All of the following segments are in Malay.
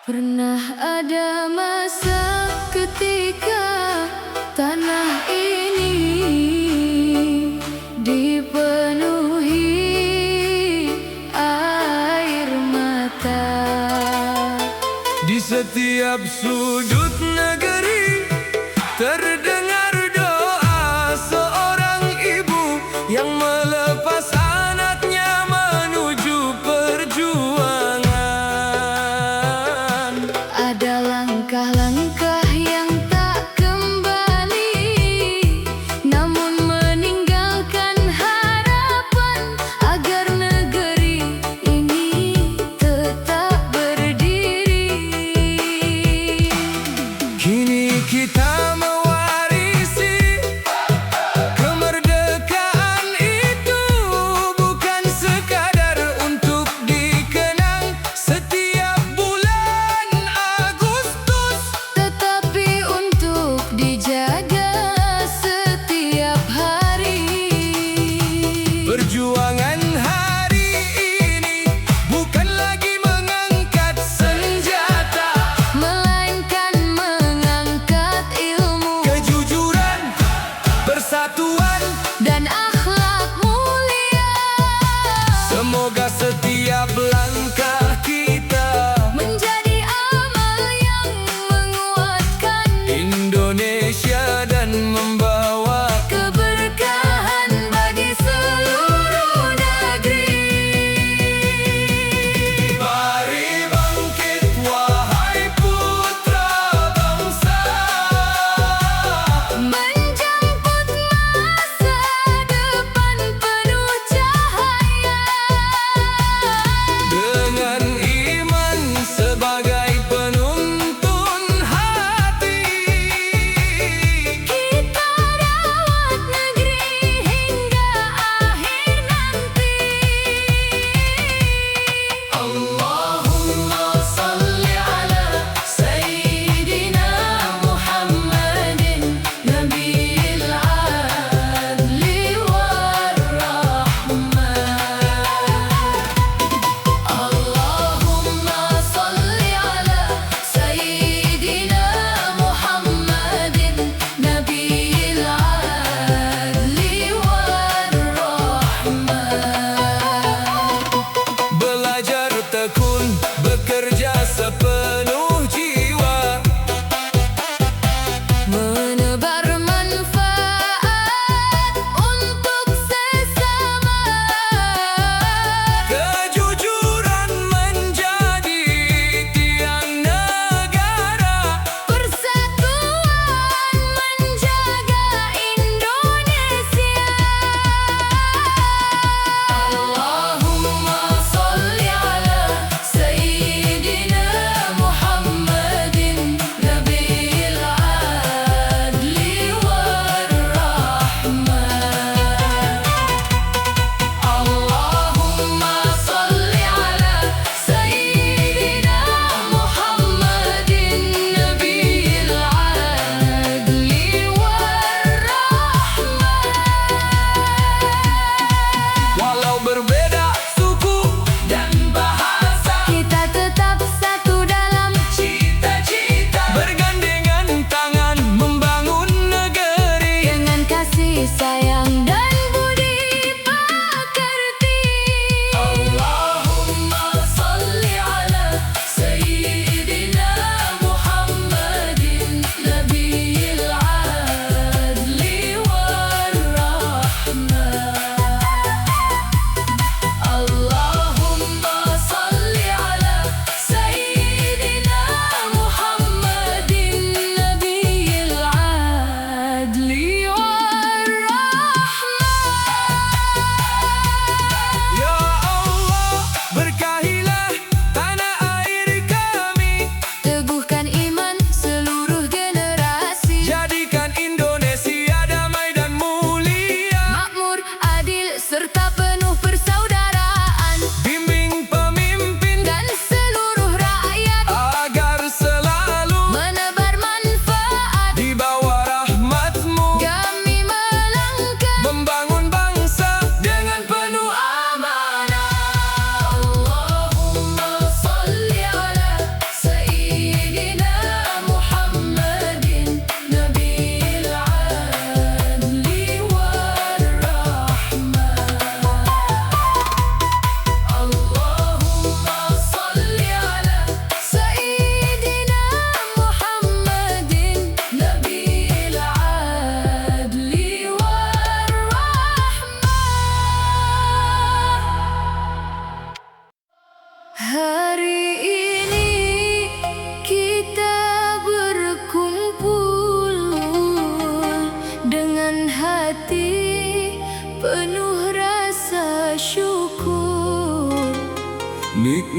Pernah ada masa ketika tanah ini dipenuhi air mata. Di setiap sudut negeri terdengar doa seorang ibu yang melepas anaknya menuju perjuangan. Ada langkah-langkah yang tak kembali, namun meninggalkan harapan agar negeri ini tetap berdiri. Kini kita mewarisi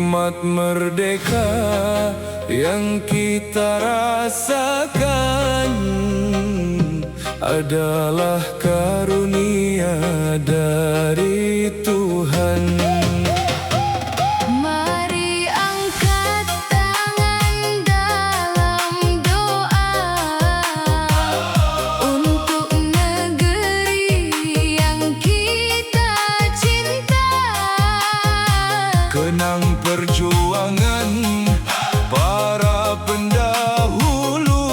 Nikmat merdeka yang kita rasakan adalah karunia dari Tuhan. Mari angkat tangan dalam doa untuk negeri yang kita cinta. Kenang perjuangan para pendahulu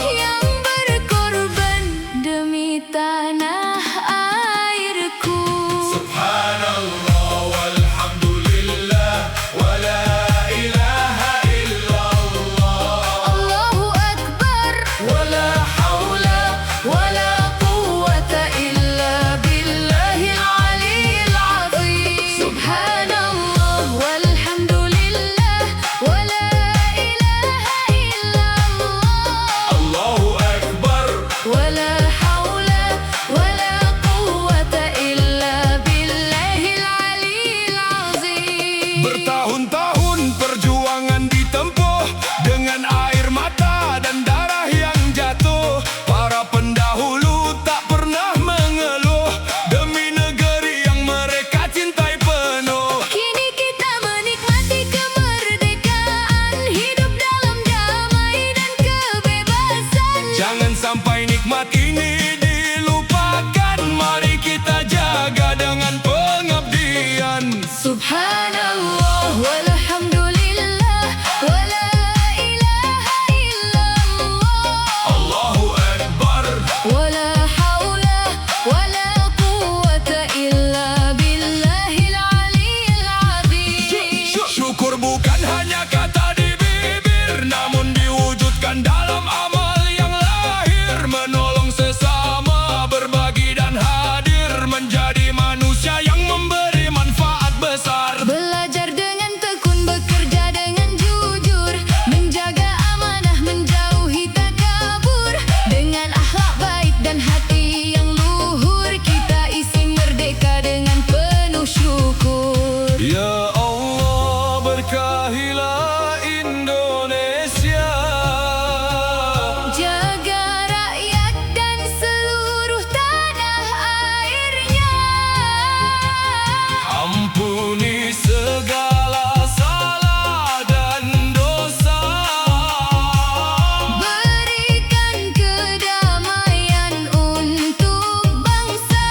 Yang berkorban demi tanah airku. Subhanallah walhamdulillah wa la ilaha illallah. Allahu Akbar, Wa la hawla wa la quwwata illa billahil aliyyil azim. Subhanallah walhamdulillah wa la ilaha illallah. Allahu Akbar. wa la hawla wa la quwwata illa billahil aliyyil azim. Bertahun-tahun perjuangan ditempuh dengan air mata dan darah yang jatuh. Para pendahulu tak pernah mengeluh demi negeri yang mereka cintai penuh. Kini kita menikmati kemerdekaan, hidup dalam damai dan kebebasan. Jangan sampai nikmat ini dilupakan. Mari kita jaga dengan pengabdian. Subhanallah walhamdulillah wa la ilaha illallah. Allahu Akbar. wa la hawla wa la quwwata illa billahil aliyyil azim. Syukur bukan hanya kata di bibir, namun diwujudkan dalam amal yang lahir. Menolong sesama, berbagi dan hadir, menjadi manusia yang memberi manfaat besar. Belajar dengan tekun, bekerja dengan jujur, menjaga amanah, menjauhi takabur. Dengan akhlak baik dan hati yang luhur, kita isi merdeka dengan penuh syukur. Ya Allah, berkahilah Indonesia. Jaga rakyat dan seluruh tanah airnya. Ampuni segala salah dan dosa. Berikan kedamaian untuk bangsa.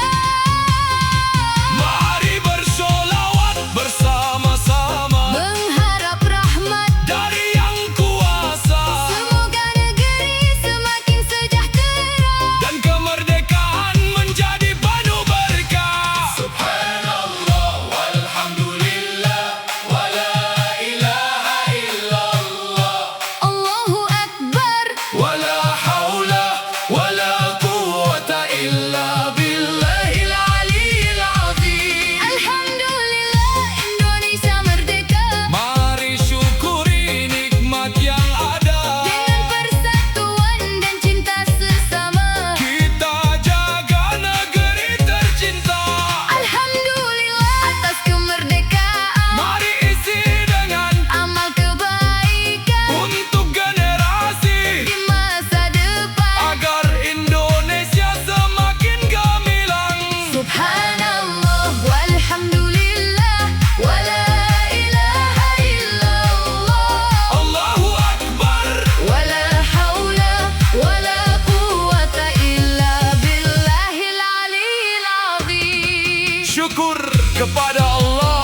Mari bersolawat bersama-sama Mengharap rahmat, dari Yang Kuasa, semoga negeri semakin sejahtera. dan kemerdekaan menjadi penuh berkah. Subhanallah walhamdulillah wa la ilaha illallah. Allahu Akbar, Wa la hawla wa la quwwata illa billahil aliyyil azim. alhamdulillah Indonesia merdeka. Mari syukuri nikmat yang ada. Dengan persatuan dan cinta sesama, Kita jaga negeri tercinta. alhamdulillah atas kemerdekaan. Mari isi dengan Amal kebaikan untuk generasi, di masa depan. agar Indonesia semakin gemilang. Subhanallah walhamdulillah wa la ilaha illallah. Allahu Akbar. wa la hawla wa la quwwata illa billahil aliyyil azim. Syukur kepada Allah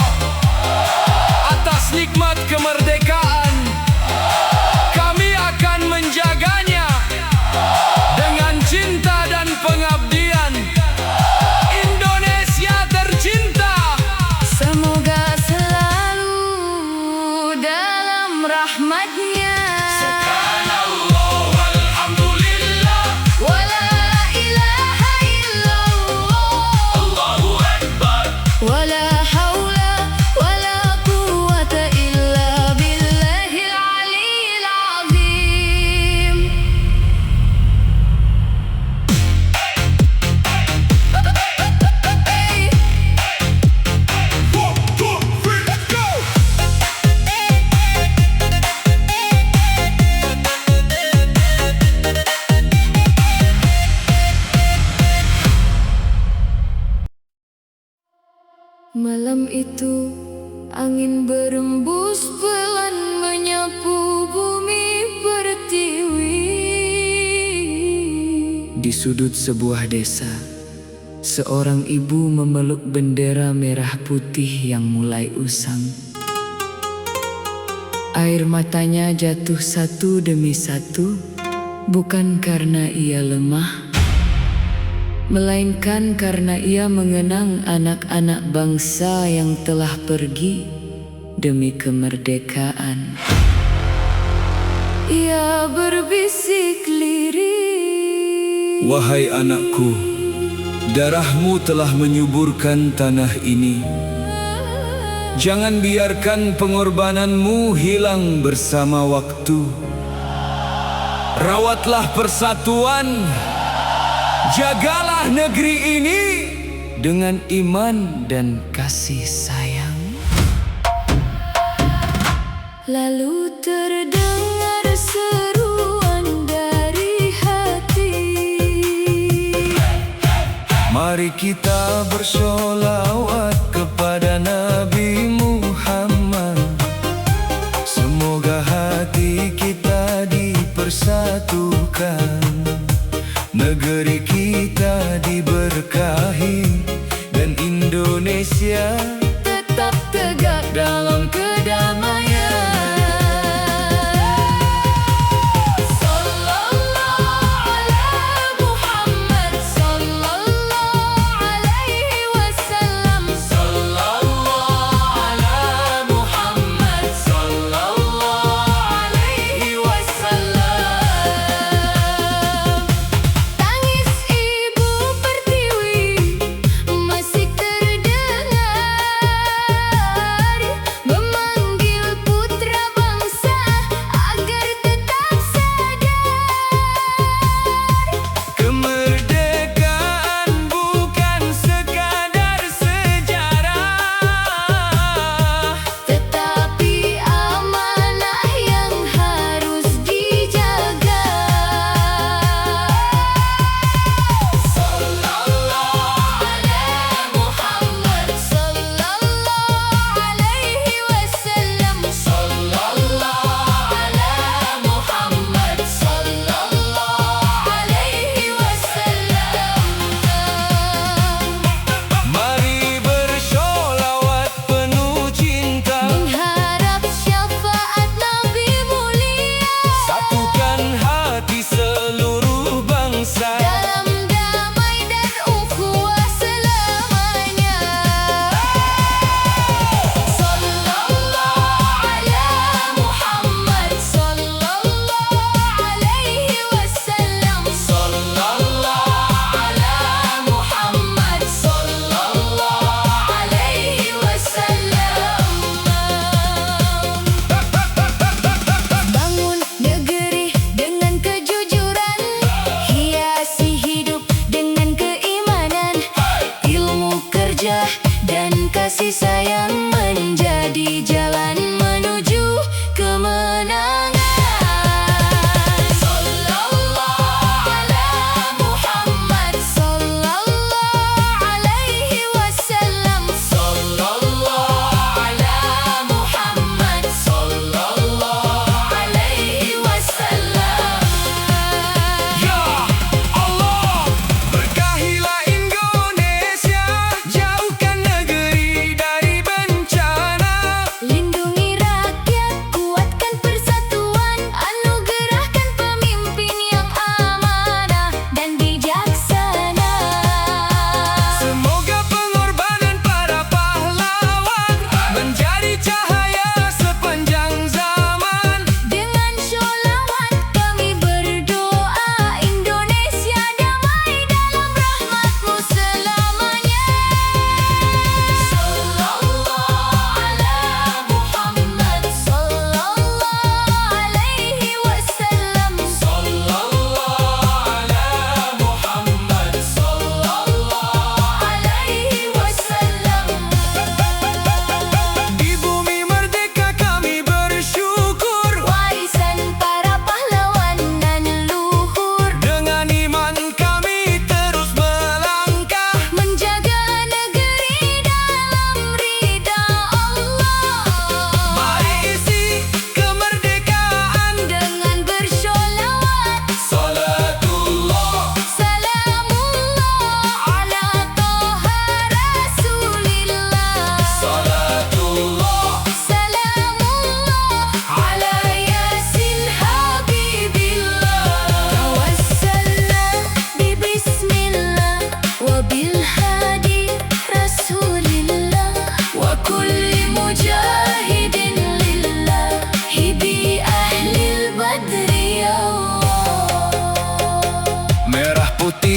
atas nikmat kemerdekaan. Kami akan menjaganya dengan cinta dan pengabdian. Indonesia tercinta. Semoga selalu dalam rahmat-Nya. Subhanallah walhamdulillah. wa la ilaha illallah. Allahu Akbar. wa la hawla wa la quwwata illa billahil aliyyil azim. itu angin berembus pelan menyapu bumi pertiwi. Di sudut sebuah desa, seorang ibu memeluk bendera merah putih yang mulai usang. Air matanya jatuh satu demi satu, bukan karena ia lemah, melainkan karena ia mengenang anak-anak bangsa yang telah pergi demi kemerdekaan. Ia berbisik lirih, Wahai anakku, darahmu telah menyuburkan tanah ini. Jangan biarkan pengorbananmu hilang bersama waktu. Rawatlah persatuan, jagalah negeri ini Dengan iman dan kasih sayang. lalu terdengar seruan dari hati. Mari kita bersolawat kepada Nabi Muhammad. Semoga hati kita dipersatukan, negeri kita diberkahi, dan Indonesia Tetap tegak dalam kedamaian. Sallallahu ala Muhammad, sallallahu alaihi wasallam, sallallahu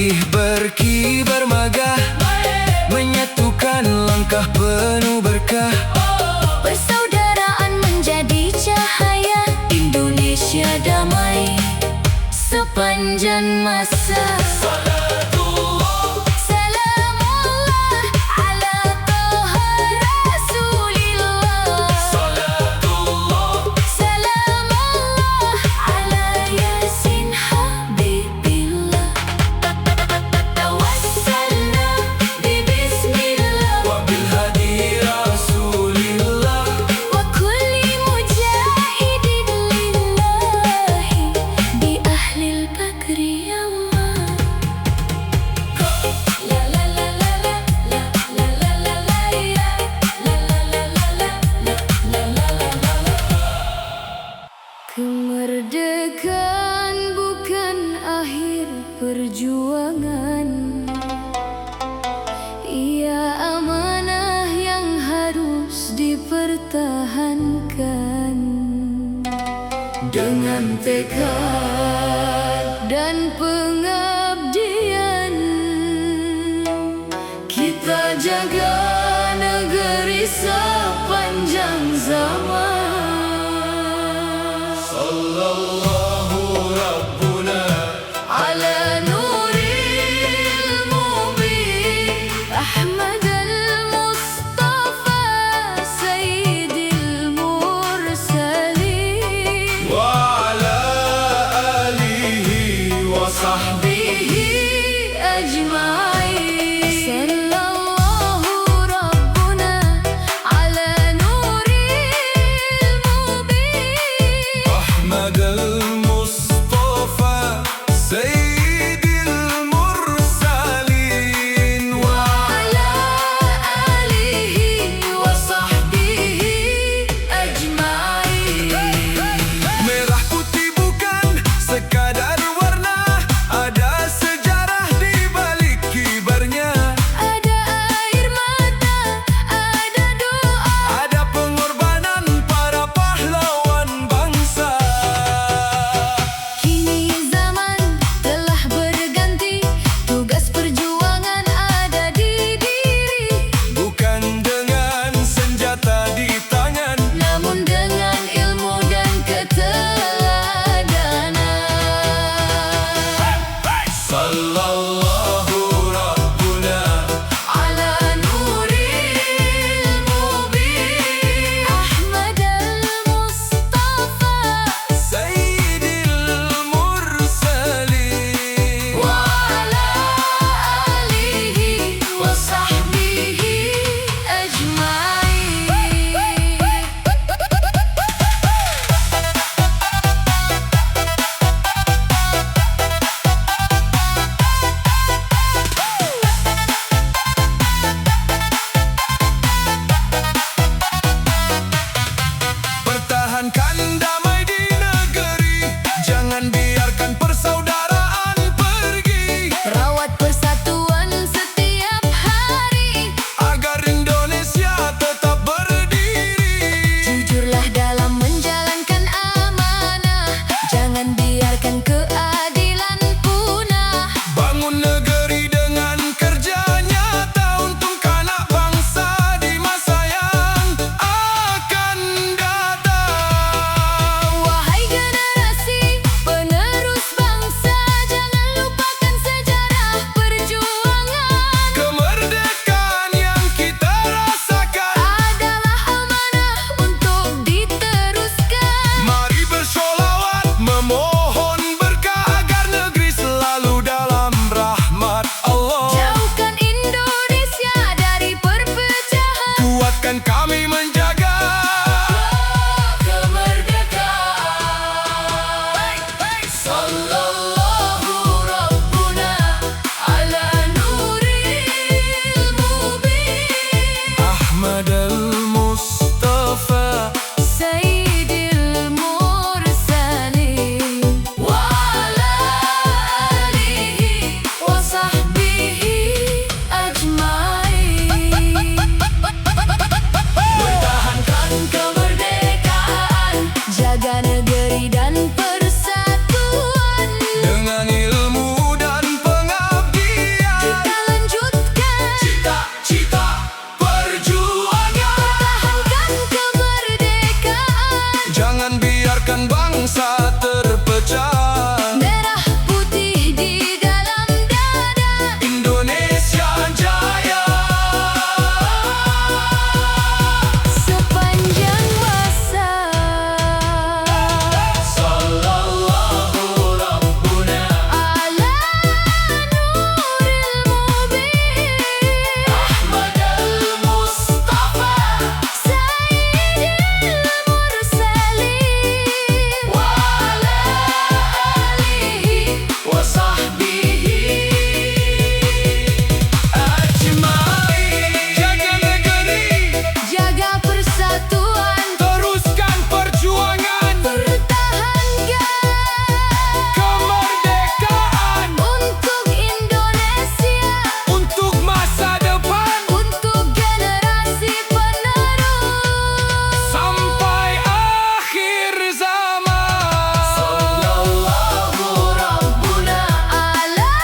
putih berkibar megah, menyatukan langkah penuh berkah. Persaudaraan menjadi cahaya, Indonesia damai sepanjang masa. Salamullah ala Toha Rasulillah. Salamullah ala Yasin Habibillah. Tawassalna bi bismillah Wa bil hadi Rasulillah. wa kulli mujahidin lillahi bi ahlil bakri ya Allah. La la la la la la la la la la ya. La la la la la la la la la la. Kemerdekaan bukan akhir perjuangan, ia amanah yang harus dipertahankan. Dengan tekad dan pengabdian, kita jaga negeri sepanjang zaman. Sallallahu Rabbuna على نور المبين أحمد المصطفى سيد المرسلين wa ala alihi wa sahbihi. به أجمعين. صلى الله ربنا على نور المبين Ahmad al-Mustafa Sayyidil Mursalin wa على آله وصحبه أجمعين. merah putih bukan sekadar warna, ada takkan bangsa terpecah. Merah putih di dalam dada, Indonesia Jaya. sepanjang masa. Sallallahu Rabbuna Ala nuril mubin, Ahmad al-Mustafa Sayyidil mursalin, wa ala alihi wa sahbihi ajma'in. Jaga negeri, jaga persatuan, teruskan perjuangan pertahankan kemerdekaan untuk Indonesia, untuk masa depan untuk generasi penerus. sampai akhir zaman. Sallallahu Rabbuna Ala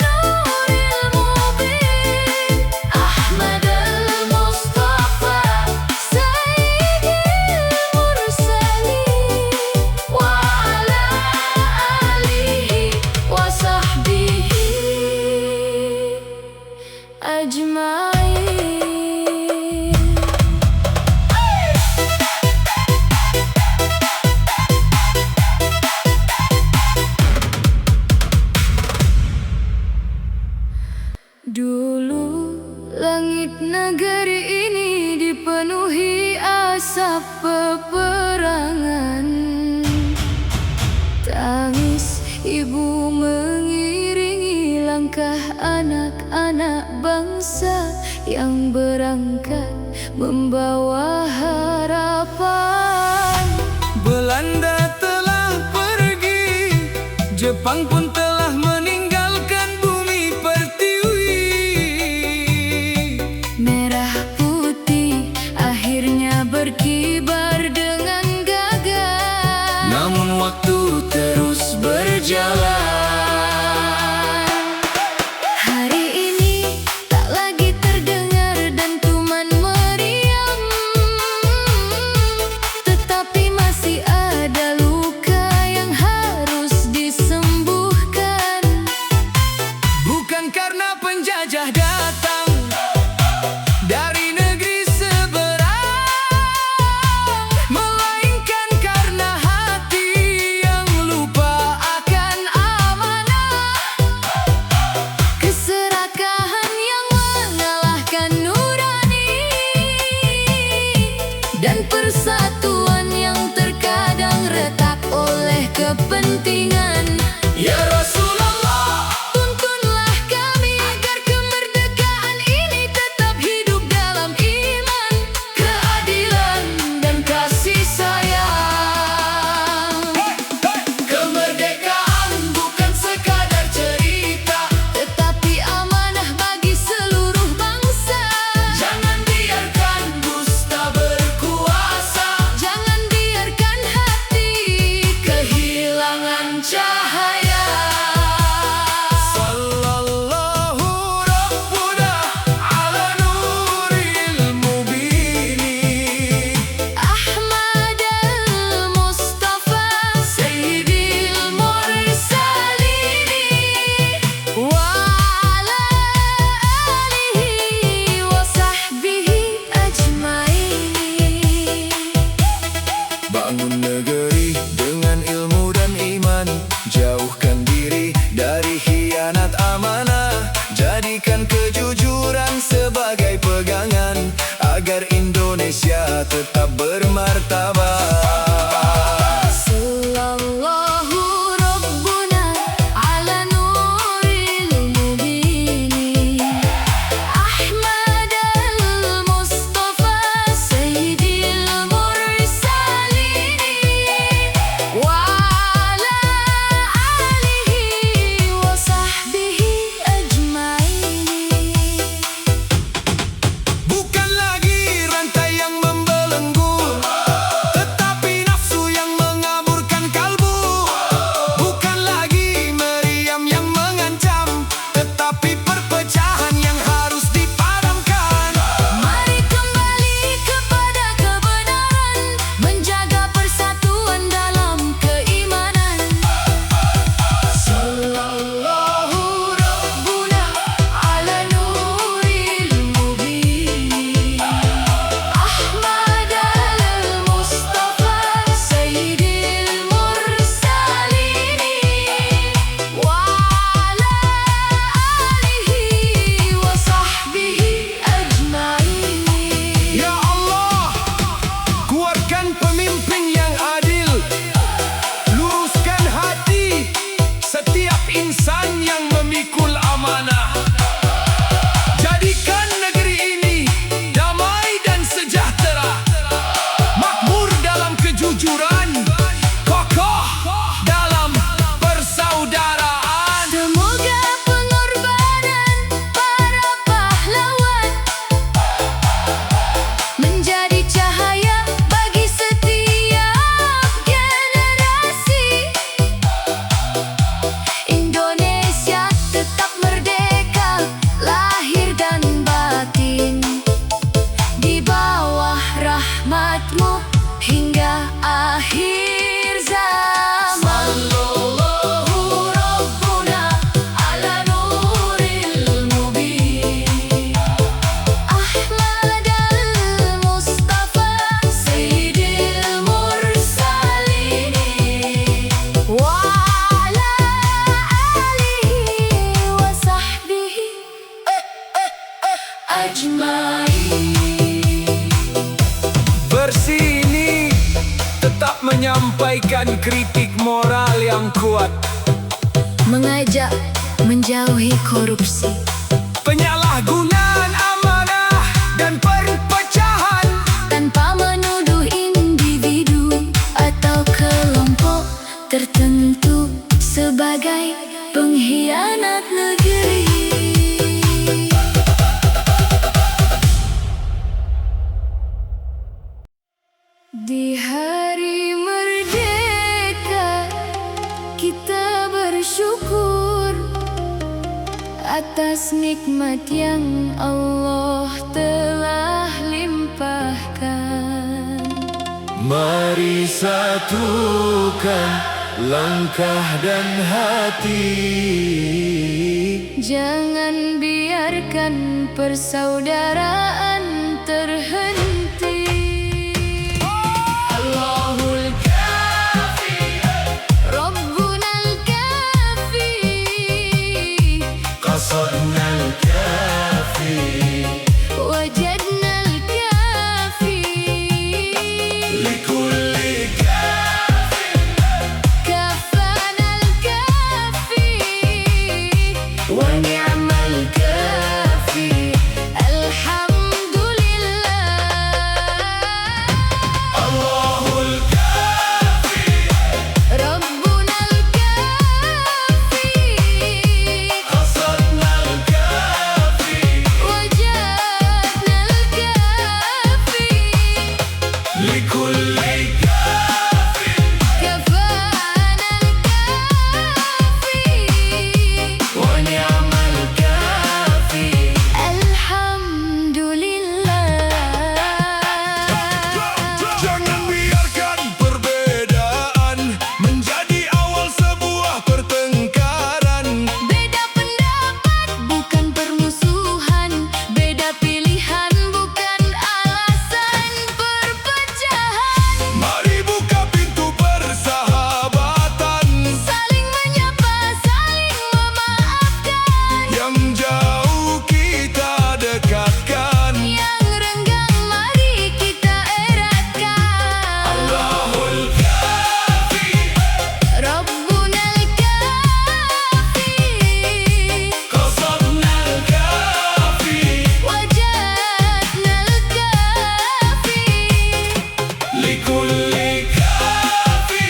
nuril mubin, Ahmad al-Mustafa Sayyidil mursalin, wa ala alihi wa sahbihi ajma'in. Dulu langit negeri ini dipenuhi asap peperangan. Tangis ibu mengiringi langkah anak-anak bangsa yang berangkat membawa harapan. Belanda telah pergi, Jepang pun telah meninggalkan bumi pertiwi. Merah putih akhirnya berkibar dengan gagah. Namun waktu terus berjalan. Hari ini tak lagi terdengar dentuman meriam, tetapi masih ada luka yang harus disembuhkan. Bukan karena penjajah datang dari negeri seberang, melainkan karena hati yang lupa akan Sampaikan kritik moral yang kuat, Mengajak menjauhi korupsi, penyalahgunaan amanah dan perpecahan. tanpa menuduh individu atau kelompok tertentu sebagai pengkhianat negeri. Di hari merdeka kita bersyukur atas nikmat yang Allah telah limpahkan. Mari satukan langkah dan hati, Jangan biarkan persaudaraan terhenti. Allahul Kafi, Rabbunal Kafi, qasadnal kafi, Wajadnal Kafi, likulli kafi, Kafanal Kafi, wa ni'mal kafi. Alhamdulillah. Allahul kafi, Rabbunal Kafi, qasadnal kafi, Wajadnal Kafi, likulli kafi, Kafanal Kafi, wa ni'mal kafi. Alhamdulillah. Jangan biarkan perbedaan menjadi awal sebuah pertengkaran. Beda pendapat bukan permusuhan, beda pilihan bukan alasan perpecahan. Mari buka pintu persahabatan, Saling menyapa, saling memaafkan. yang jauh kita dekatkan. Yang renggang mari kita eratkan. Allahul kafi, Rabbunal Kafi, qasadnal kafi, Wajadnal Kafi, likulli kafi,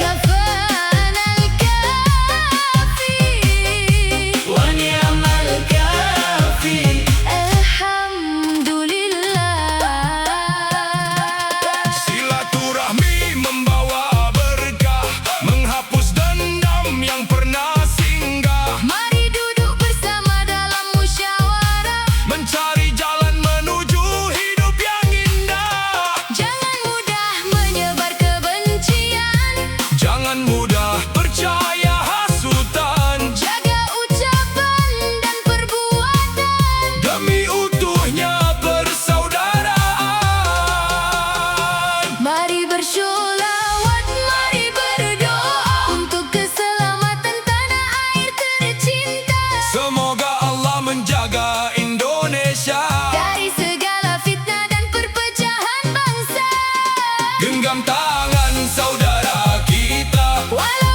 Kafanal Kafi, wa ni'mal kafi. Alhamdulillah. Silaturahmi membawa berkah, menghapus dendam yang pernah singgah, Mari duduk bersama dalam musyawarah. mencari jalan menuju hidup yang indah. Jangan mudah menyebar kebencian. Jangan mudah percaya hasutan, Jaga ucapan dan perbuatan. demi utuhnya persaudaraan. Mari bersyolawat, mari berdoa untuk keselamatan tanah air tercinta. Semoga Allah menjaga Indonesia, Dari segala fitnah dan perpecahan bangsa. genggam tangan saudara kita. Walau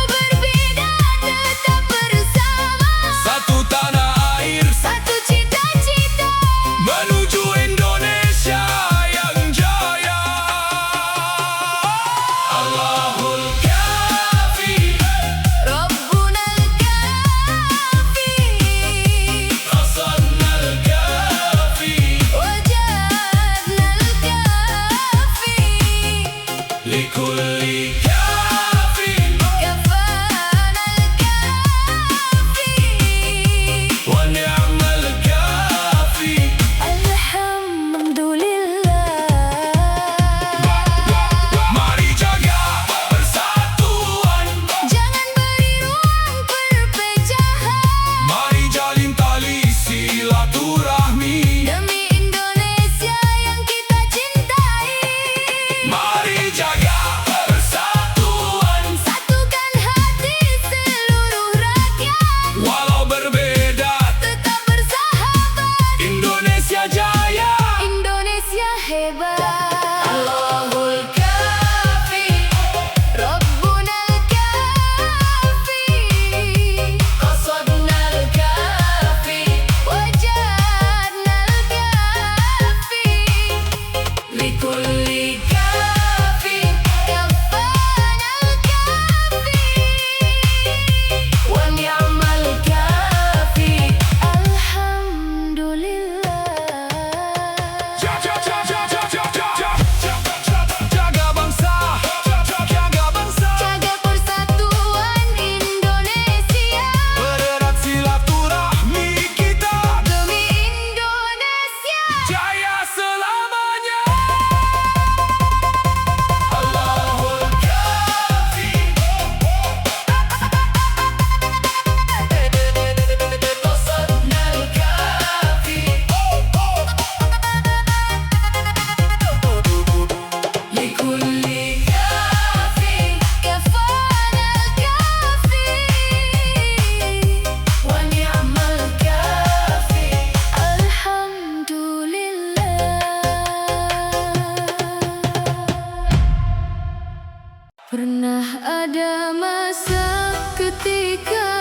Ada masa ketika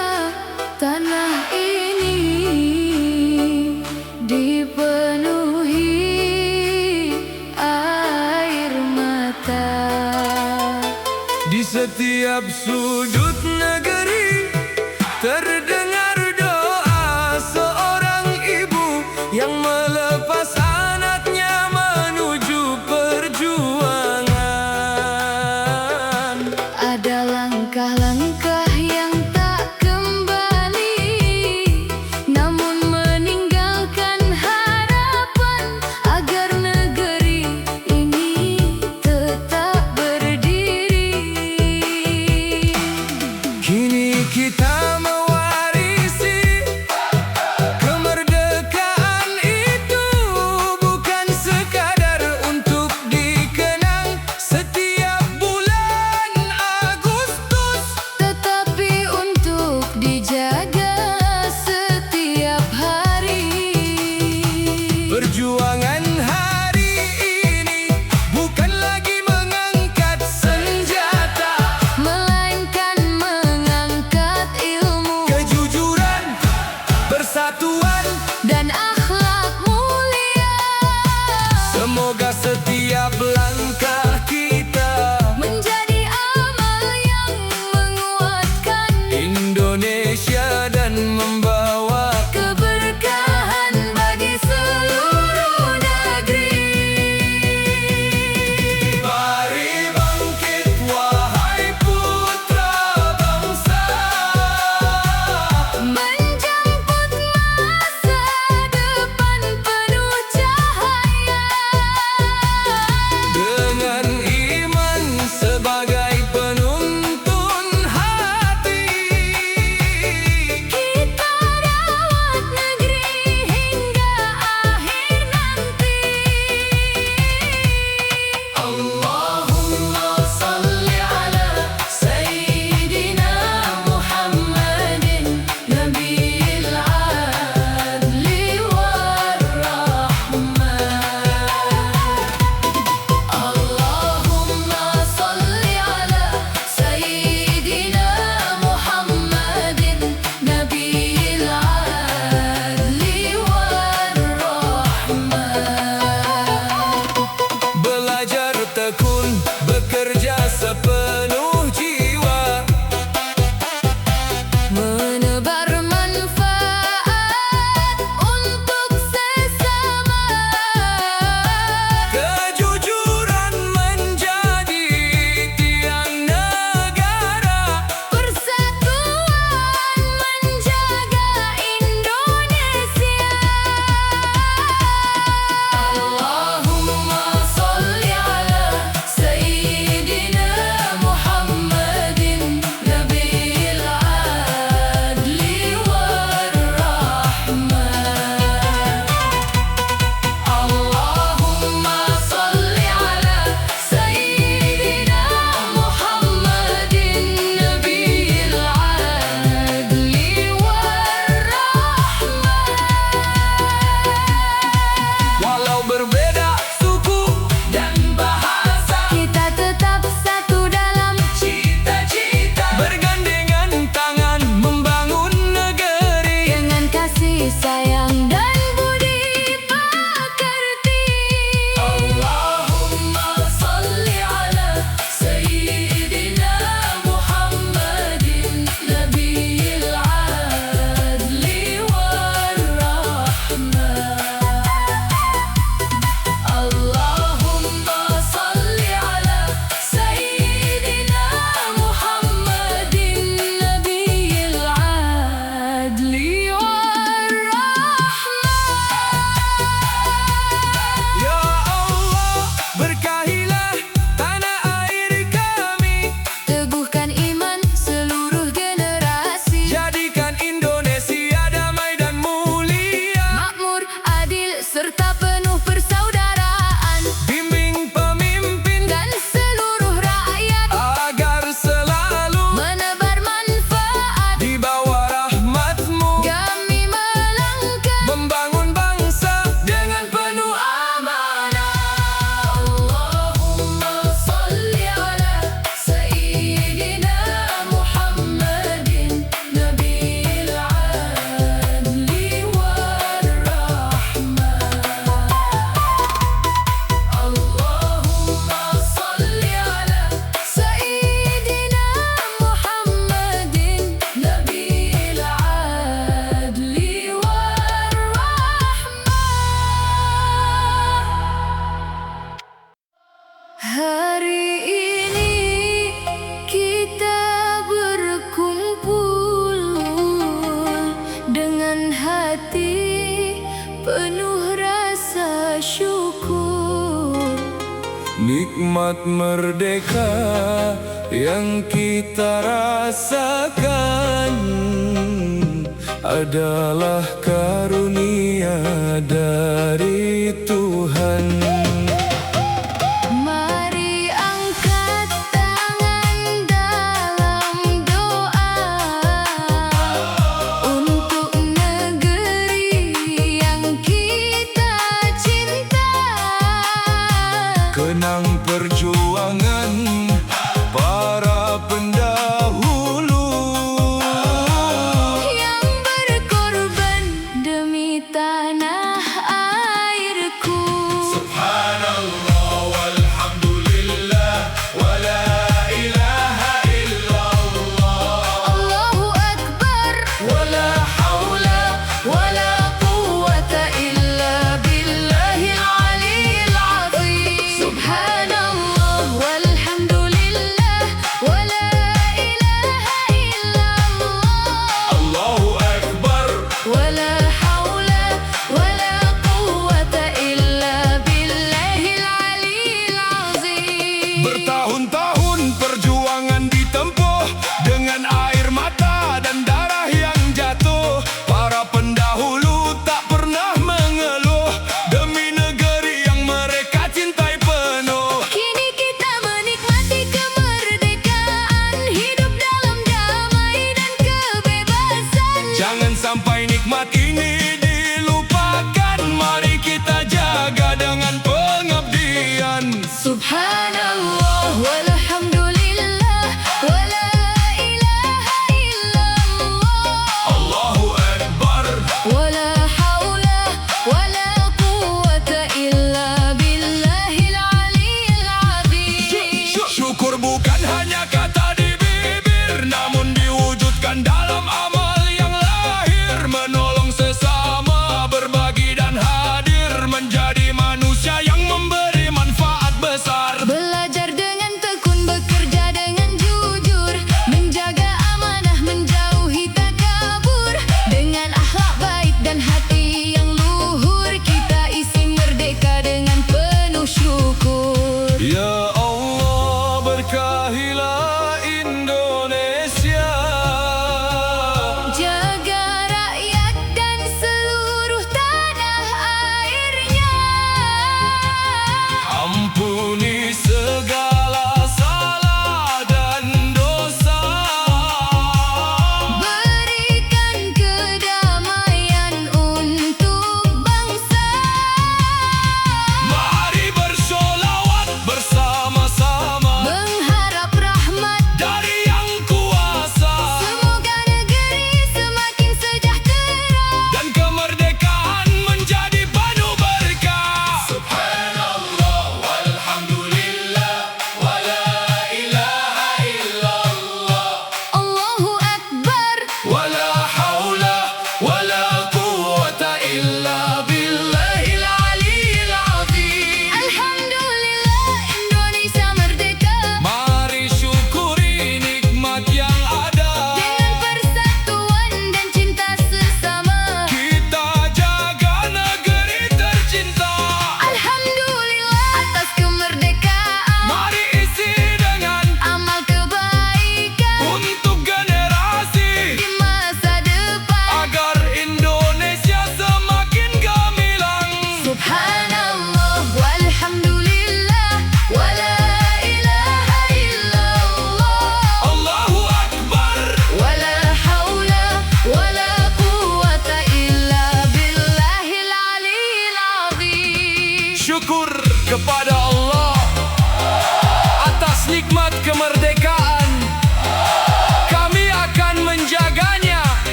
tanah ini dipenuhi air mata. Di setiap sudut negeri terdengar doa seorang ibu yang melepas anaknya menuju perjuangan. Ada langkah-langkah yang tak kembali, namun meninggalkan harapan agar negeri ini tetap berdiri. Kini kita mewarisi nikmat merdeka yang kita rasakan adalah karunia dari Tuhan. Mari angkat tangan dalam doa untuk negeri yang kita cinta. Kenang perjuangan para pendahulu Yang berkorban demi tanah airku.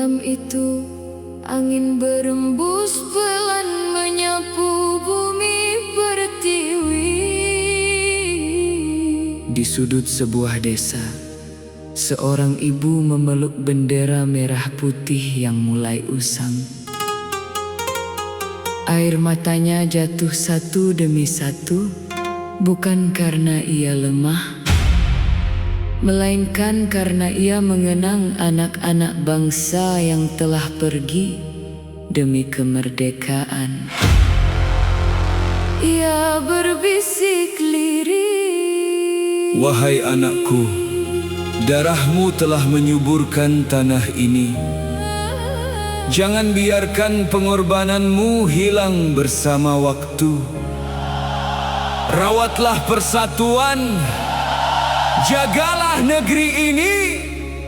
Malam itu angin berembus pelan menyapu bumi pertiwi. Di sudut sebuah desa, seorang ibu memeluk bendera merah putih yang mulai usang. Air matanya jatuh satu demi satu, bukan karena ia lemah, melainkan karena ia mengenang anak-anak bangsa yang telah pergi demi kemerdekaan. Ia berbisik lirih, Wahai anakku, darahmu telah menyuburkan tanah ini. Jangan biarkan pengorbananmu hilang bersama waktu. Rawatlah persatuan, jagalah negeri ini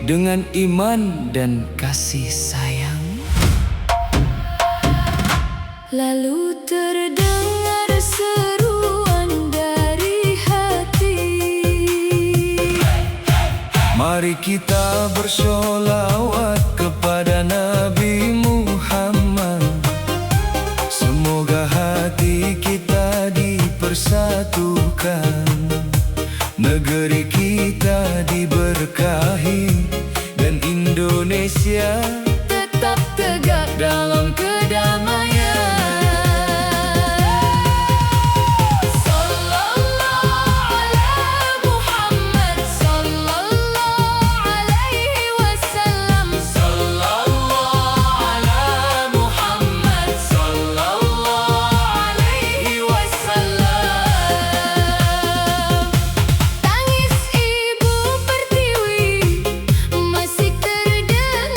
Dengan iman dan kasih sayang. lalu terdengar seruan dari hati. Mari kita bersolawat kepada Nabi Muhammad. Semoga hati kita dipersatukan, negeri kita diberkahi, dan Indonesia Tetap tegak dalam kedamaian. Sallallahu ala Muhammad, sallallahu alaihi wasallam. Sallallahu ala Muhammad, sallallahu alaihi wasallam. Tangis ibu pertiwi masih terdengar.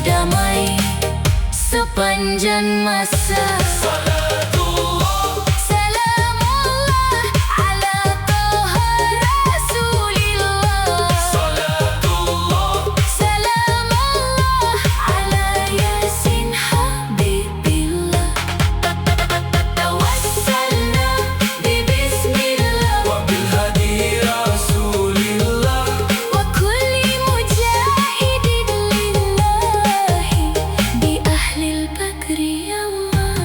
damai sepanjang masa. Salamullah ala Toha Rasulillah. Salamullah ala Yasin Habibillah. Tawassalna bi bismillah Wabilhadi Rasulillah. wa kulli mujahidin lillahi bi ahlil bakri ya Allah.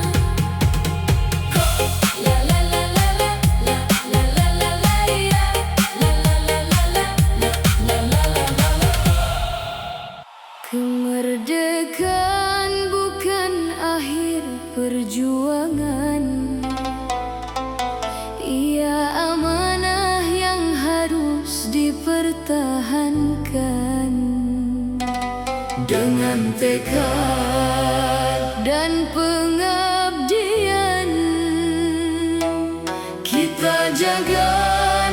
La la la la la la la la la la ya. La la la la la la la la la la. Kemerdekaan bukan akhir perjuangan. Ia amanah yang harus dipertahankan. Dengan tekad dan pengabdian, kita jaga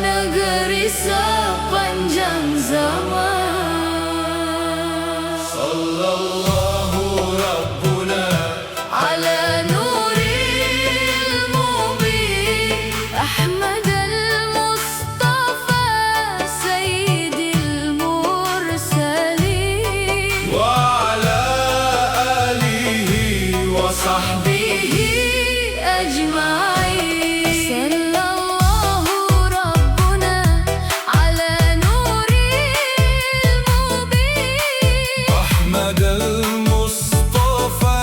negeri sepanjang zaman. Sallallahu Rabbuna على نور المبين أحمد المصطفى سيد المرسلين wa ala alihi wa sahbihi. به أجمعين. صلى الله ربنا على نور المبين Ahmad al-Mustafa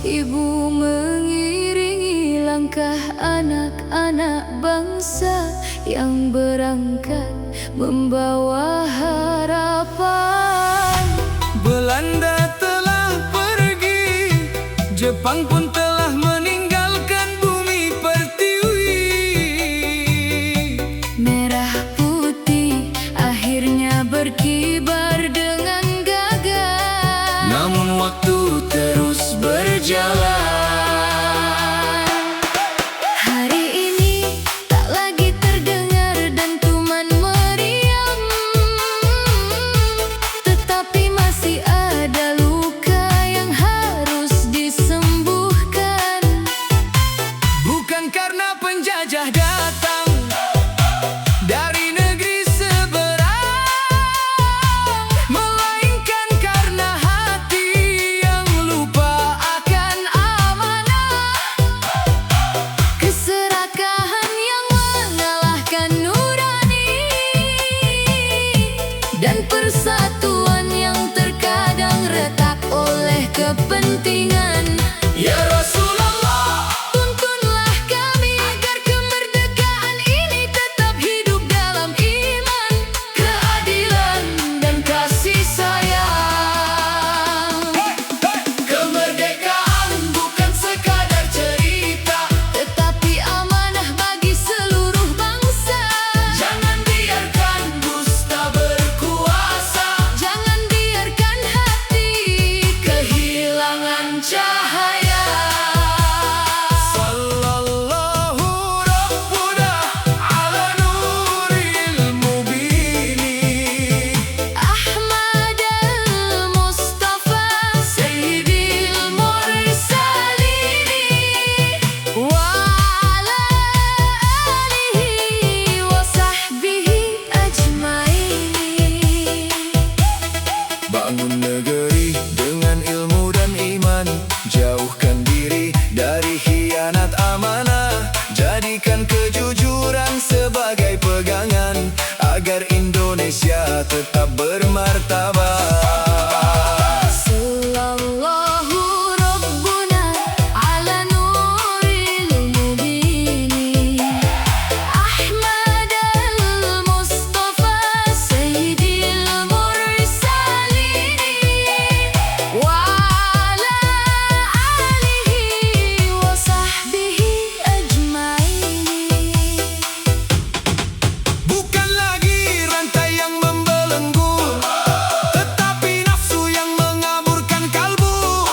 Ibu mengiringi langkah anak-anak bangsa yang berangkat membawa harapan. Belanda telah pergi, Jepang pun telah meninggalkan bumi pertiwi. Merah putih akhirnya berkibar dengan gagah. Namun waktu terus berjalan. Hari ini tak lagi terdengar dentuman meriam, tetapi masih ada luka yang harus disembuhkan. Bukan karena penjajah datang dari negeri seberang, melainkan karena hati yang lupa akan amanah. Keserakahan yang mengalahkan nurani, dan persatuan yang terkadang retak oleh kepentingan. Ya Rasulullah, Tuntunlah kami agar kemerdekaan ini tetap hidup dalam iman, keadilan, dan kasih sayang. kemerdekaan bukan sekadar cerita, Tetapi amanah bagi seluruh bangsa. jangan biarkan dusta berkuasa, Jangan biarkan hati kehilangan cahaya. Sallallahu Rabbuna ala nuril mubini. Ahmad al-Mustafa Sayyidil Mursalin, wa ala alihi wa sahbihi ajmain. Bangun negeri dengan ilmu dan iman, jauhkan diri dari khianat amanah, jadikan kejujuran sebagai pegangan agar Indonesia tetap bermartabat. Sallallahu Rabbuna ala nuril mubini. Ahmad al-Mustafa Sayyidil Mursalin, wa ala alihi wa sahbihi ajmain. Bukan lagi rantai yang membelenggu, tetapi nafsu yang mengaburkan kalbu.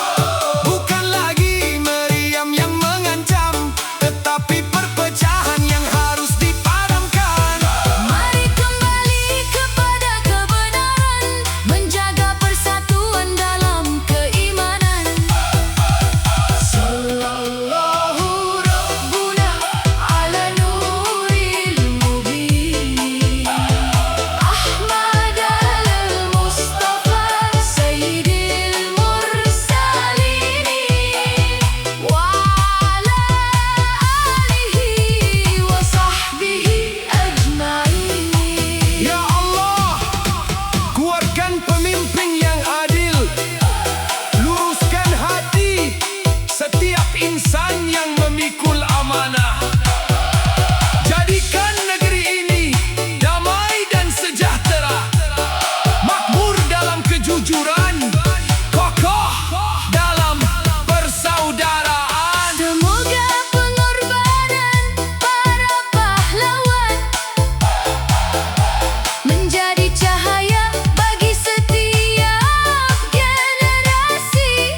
Bukan lagi meriam yang mengancam, tetapi perpecahan yang harus dipadamkan. Mari kembali kepada kebenaran, menjaga persatuan dalam keimanan. Sallallahu Rabbuna ala nuril mubin. Ahmad al-Mustafa Sayyidil Mursalin, wa ala alihi wa sahbihi ajmain. Ya Allah, kuatkan pemimpin yang adil, luruskan hati setiap insan yang memikul amanah. Jadikan negeri ini damai dan sejahtera, makmur dalam kejujuran, kokoh dalam persaudaraan. Semoga pengorbanan para pahlawan menjadi cahaya bagi setiap generasi.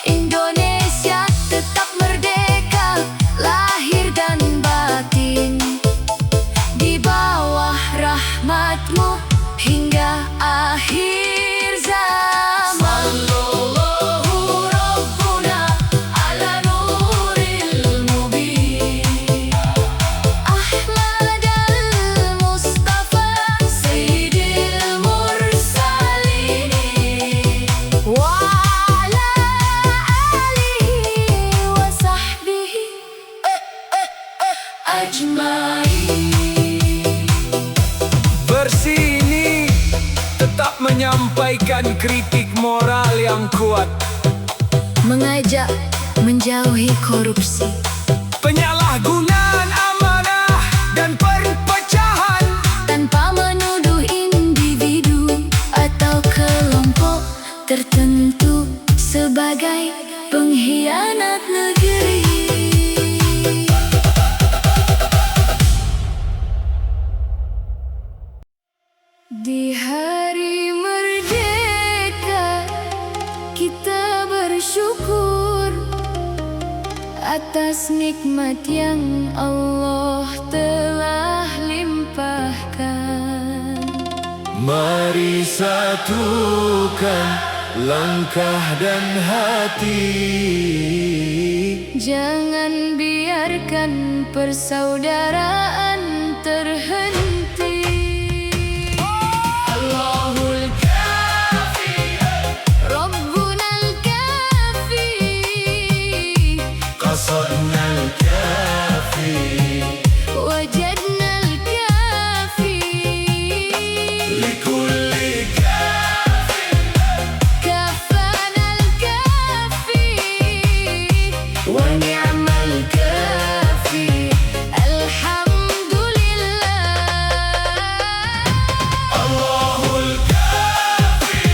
Indonesia tetap merdeka, lahir dan batin, di bawah rahmat-Mu hingga akhir zaman. Sallallahu Rabbuna ala nuril mubin. Ahmad al-Mustafa Sayyidil Mursalin, wa ala alihi wa sahbihi ajmain. Versi ini tetap menyampaikan kritik moral yang kuat mengajak menjauhi korupsi. Penyalahgunaan amanah dan perpecahan Tanpa menuduh individu atau kelompok tertentu sebagai pengkhianat negeri. Di hari merdeka kita bersyukur atas nikmat yang Allah telah limpahkan. Mari satukan langkah dan hati, Jangan biarkan persaudaraan terhenti. Allahul Kafi, Rabbunal Kafi, qasadnal kafi, wajadnal Kafi, likulli kafi, kafanal Kafi, wa ni'mal kafi. Alhamdulillah. Allahul kafi,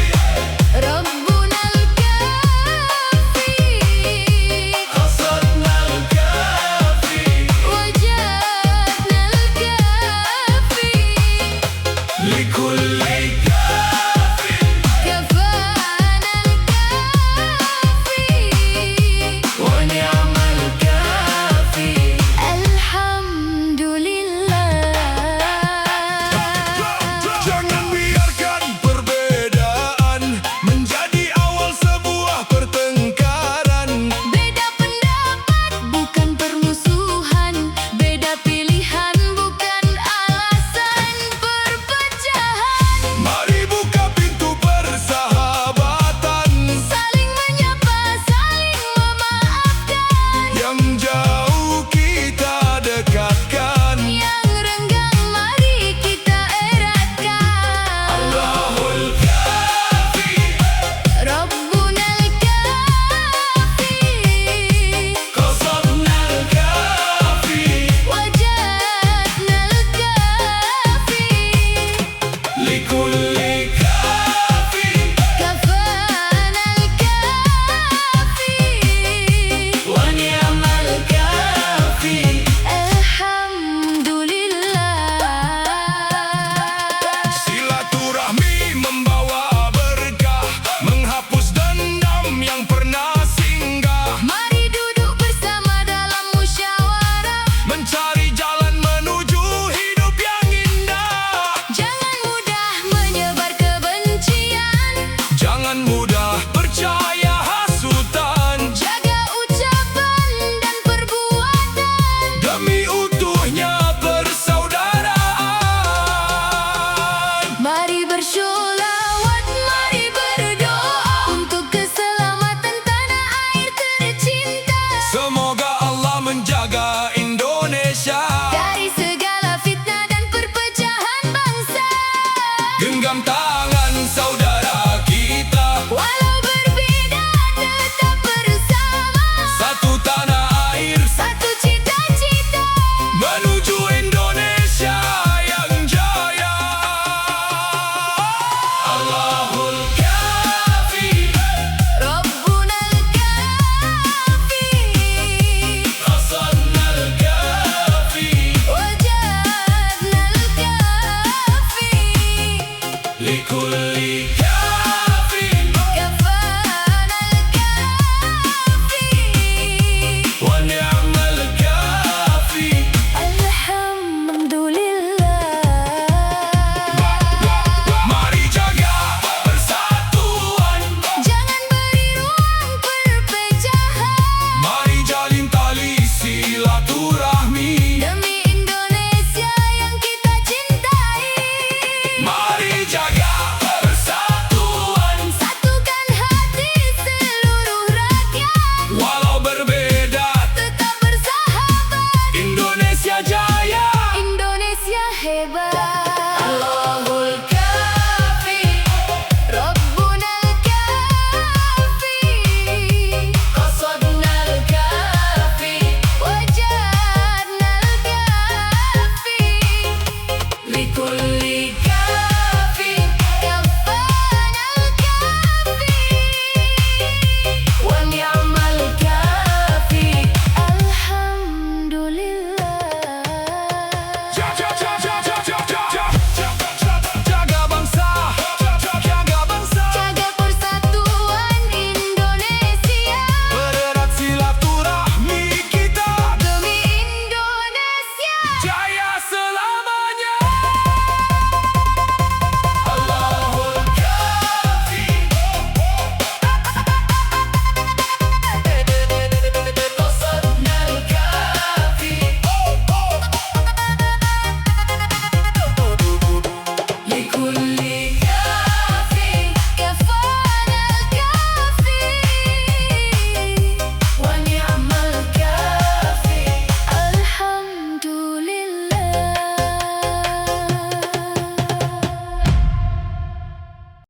Rabbunal Kafi, qasadnal kafi, wajadnal Kafi, likulli kafi, kafanal Kafi, wa ni'mal kafi. Alhamdulillah. Jangan biarkan perbedaan menjadi awal sebuah pertengkaran. Beda pendapat bukan permusuhan, beda pilihan bukan alasan perpecahan. Mari buka pintu persahabatan, Saling menyapa, saling memaafkan. yang jauh kita dekatkan. Yang renggang mari kita eratkan. Allahul kafi, Rabbunal Kafi, qasadnal kafi, wajadnal Kafi, likulli kafi, kafanal Kafi, wa ni'mal kafi. Alhamdulillah. Silaturahmi membawa berkah, menghapus dendam yang pernah singgah, Mari duduk bersama dalam musyawarah. mencari jalan menuju hidup yang indah. Jangan mudah menyebar kebencian. Jangan mudah